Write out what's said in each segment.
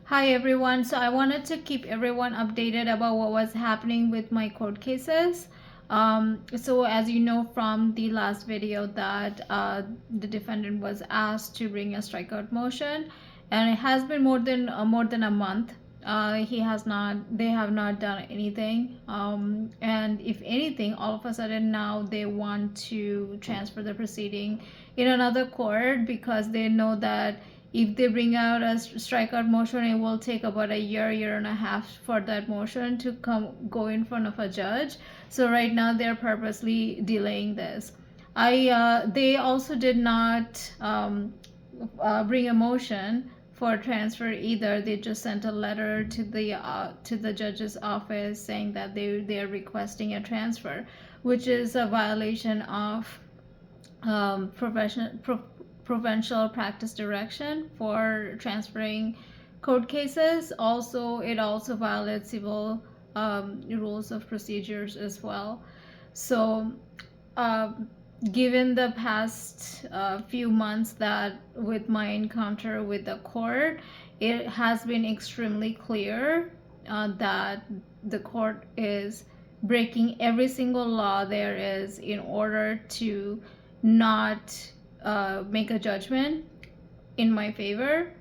Hi everyone. So I wanted to keep everyone updated about what was happening with my court cases. So as you know from the last video that the defendant was asked to bring a strikeout motion, and it has been more than a month. They have not done anything. And if anything, all of a sudden now they want to transfer the proceeding in another court because they know that if they bring out a strikeout motion, it will take about a year and a half for that motion to go in front of a judge. So right now they're purposely delaying this. They also did not bring a motion for transfer either. They just sent a letter to the judge's office saying that they are requesting a transfer, which is a violation of provincial practice direction for transferring court cases. Also, it also violates civil rules of procedures as well. So, uh, given the past few months that with my encounter with the court, it has been extremely clear that the court is breaking every single law there is in order to not make a judgment in my favor.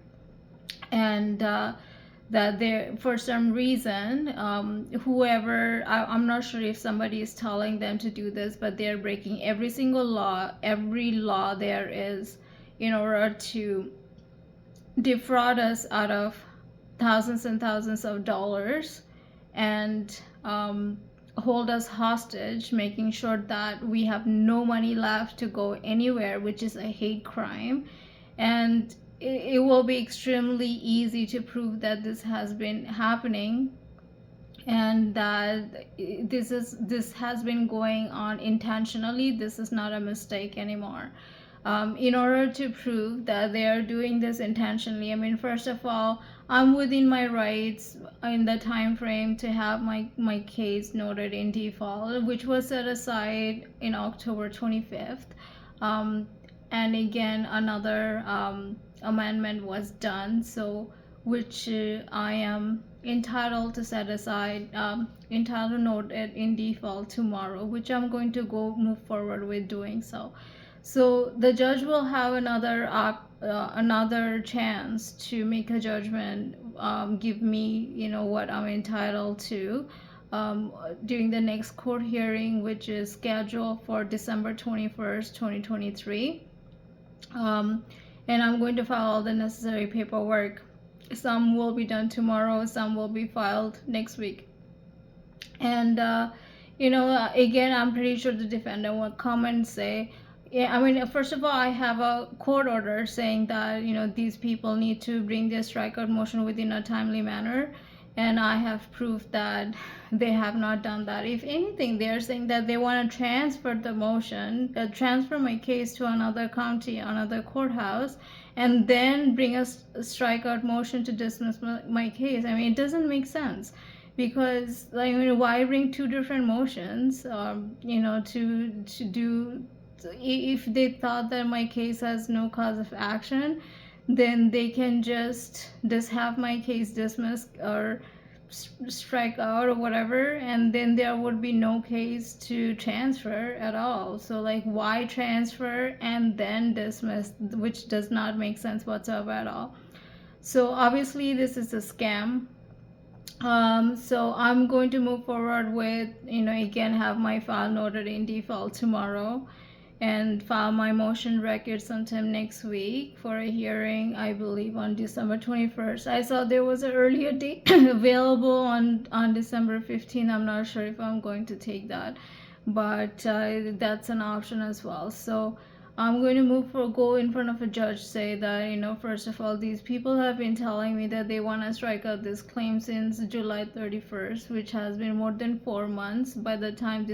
And that there, for some reason, I'm not sure if somebody is telling them to do this, but they're breaking every single law, every law there is, in order to defraud us out of thousands and thousands of dollars, and hold us hostage, making sure that we have no money left to go anywhere, which is a hate crime. And it will be extremely easy to prove that this has been happening, and that this has been going on intentionally. This is not a mistake anymore. In order to prove that they are doing this intentionally, I mean, first of all, I'm within my rights in the time frame to have my case noted in default, which was set aside in October 25th. And again, another amendment was done, so which I am entitled to set aside, entitled to note it in default tomorrow, which I'm going to go move forward with doing so. So the judge will have another chance to make a judgment, give me, what I'm entitled to, during the next court hearing, which is scheduled for December 21st, 2023. And I'm going to file all the necessary paperwork. Some will be done tomorrow, some will be filed next week. And again, I'm pretty sure the defendant will come and say, yeah, I mean, first of all, I have a court order saying that these people need to bring their strikeout motion within a timely manner, and I have proof that they have not done that. If anything, they are saying that they want to transfer the motion, transfer my case to another county, another courthouse, and then bring a strikeout motion to dismiss my case. I mean, it doesn't make sense, because why bring two different motions, to do. If they thought that my case has no cause of action, then they can just have my case dismissed or strike out or whatever, and then there would be no case to transfer at all. So like, why transfer and then dismiss, which does not make sense whatsoever at all. So obviously this is a scam. So I'm going to move forward with, again, have my file noted in default tomorrow, and file my motion record sometime next week for a hearing, I believe on December 21st. I saw there was an earlier date available on December 15th. I'm not sure if I'm going to take that, but that's an option as well. So I'm going to go in front of a judge, say that, first of all, these people have been telling me that they want to strike out this claim since July 31st, which has been more than 4 months. By the time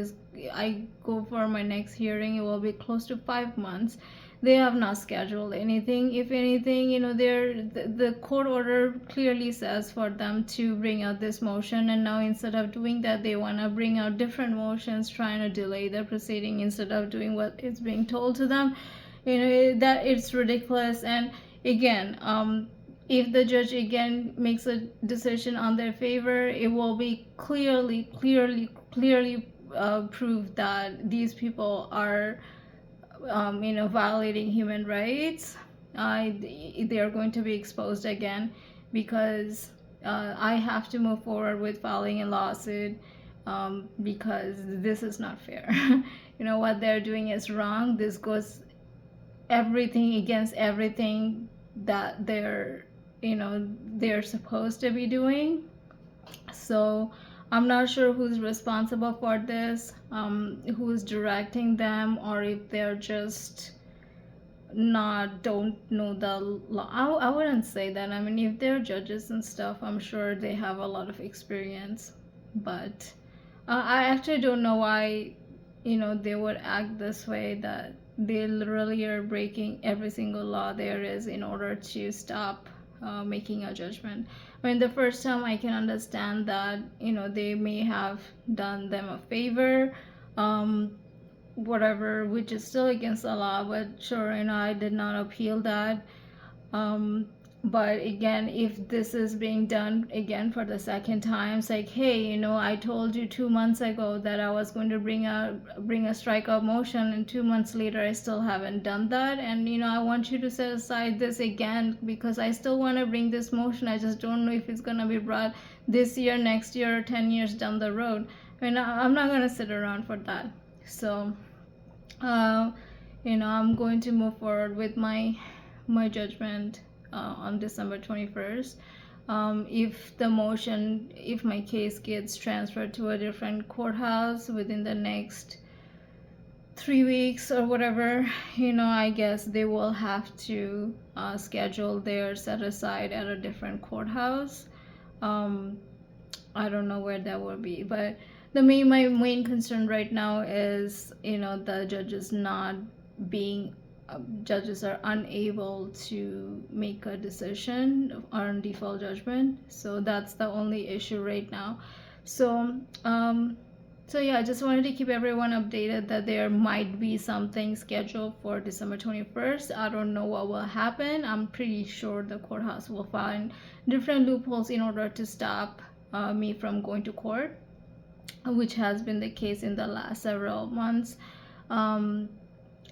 I go for my next hearing, it will be close to 5 months. They have not scheduled anything. If anything, the court order clearly says for them to bring out this motion, and now instead of doing that, they want to bring out different motions, trying to delay the proceeding instead of doing what is being told to them. That it's ridiculous. And again, if the judge again makes a decision on their favor, it will be clearly proved that these people are, violating human rights. They are going to be exposed again, because I have to move forward with filing a lawsuit, because this is not fair. What they're doing is wrong. This goes everything against everything that they're supposed to be doing. So I'm not sure who's responsible for this, who's directing them, or if they're just not don't know the law. I wouldn't say that. I mean, if they're judges and stuff, I'm sure they have a lot of experience. But I actually don't know why they would act this way, that they literally are breaking every single law there is in order to stop making a judgment. I mean, the first time I can understand that they may have done them a favor, whatever, which is still against the law, but sure, I did not appeal that. um but again, if this is being done again for the second time, it's like, hey, I told you 2 months ago that I was going to bring a strikeout motion, and 2 months later I still haven't done that, and I want you to set aside this again, because I still want to bring this motion. I just don't know if it's going to be brought this year, next year, or 10 years down the road. I mean, I'm not going to sit around for that. So uh, I'm going to move forward with my judgment on December 21st. If my case gets transferred to a different courthouse within the next 3 weeks or whatever, I guess they will have to schedule their set aside at a different courthouse. um, I don't know where that will be, but my main concern right now is, the judges are unable to make a decision on default judgment. So that's the only issue right now. So yeah, I just wanted to keep everyone updated that there might be something scheduled for December 21st. I don't know what will happen. I'm pretty sure the courthouse will find different loopholes in order to stop me from going to court, which has been the case in the last several months.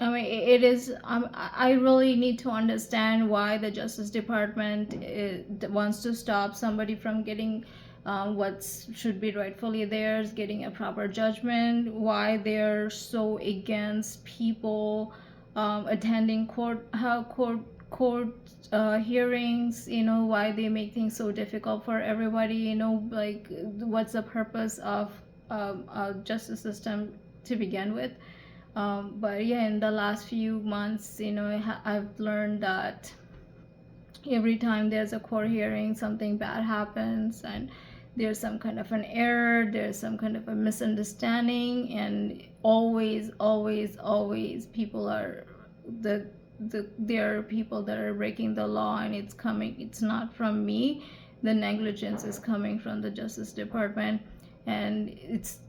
I mean, it is. I really need to understand why the Justice Department wants to stop somebody from getting what should be rightfully theirs, getting a proper judgment. Why they're so against people attending court hearings. Why they make things so difficult for everybody. Like, what's the purpose of a justice system to begin with? But yeah, in the last few months, I've learned that every time there's a court hearing, something bad happens, and there's some kind of an error, there's some kind of a misunderstanding, and always people are there are people that are breaking the law, and it's not from me. The negligence is coming from the Justice Department. And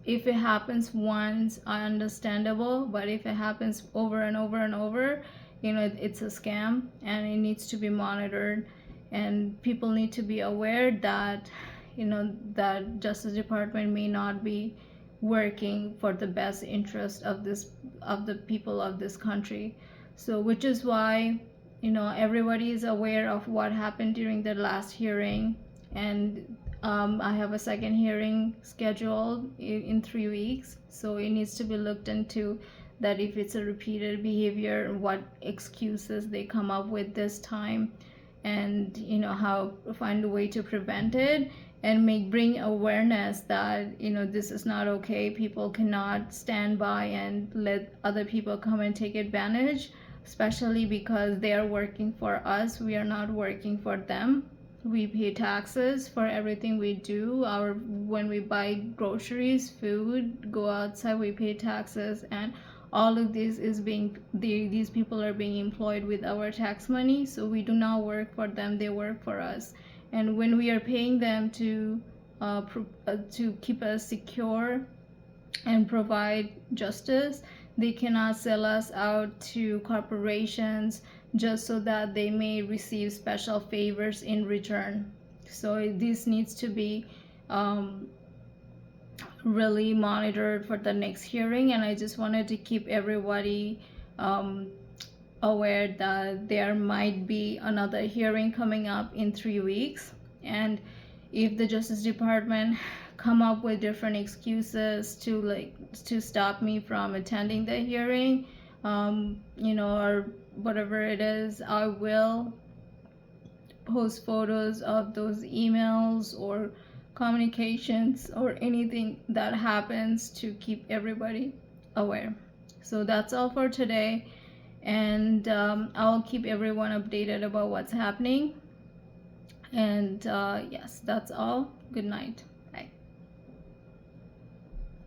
if it happens once, understandable, but if it happens over and over and over, it's a scam, and it needs to be monitored. And people need to be aware that that Justice Department may not be working for the best interest of the people of this country. So, which is why everybody is aware of what happened during the last hearing. And I have a second hearing scheduled in 3 weeks, so it needs to be looked into, that if it's a repeated behavior, what excuses they come up with this time, and how find a way to prevent it, and bring awareness that this is not okay. People cannot stand by and let other people come and take advantage, especially because they are working for us. We are not working for them. We pay taxes for everything we do. When we buy groceries, food, go outside, we pay taxes, and all of this is these people are being employed with our tax money. So we do not work for them, they work for us. And when we are paying them to keep us secure and provide justice, they cannot sell us out to corporations, just so that they may receive special favors in return. So this needs to be really monitored for the next hearing, and I just wanted to keep everybody aware that there might be another hearing coming up in 3 weeks. And if the Justice Department come up with different excuses to stop me from attending the hearing, or whatever it is, I will post photos of those emails or communications or anything that happens to keep everybody aware. So that's all for today, and I'll keep everyone updated about what's happening. And yes, that's all. Good night.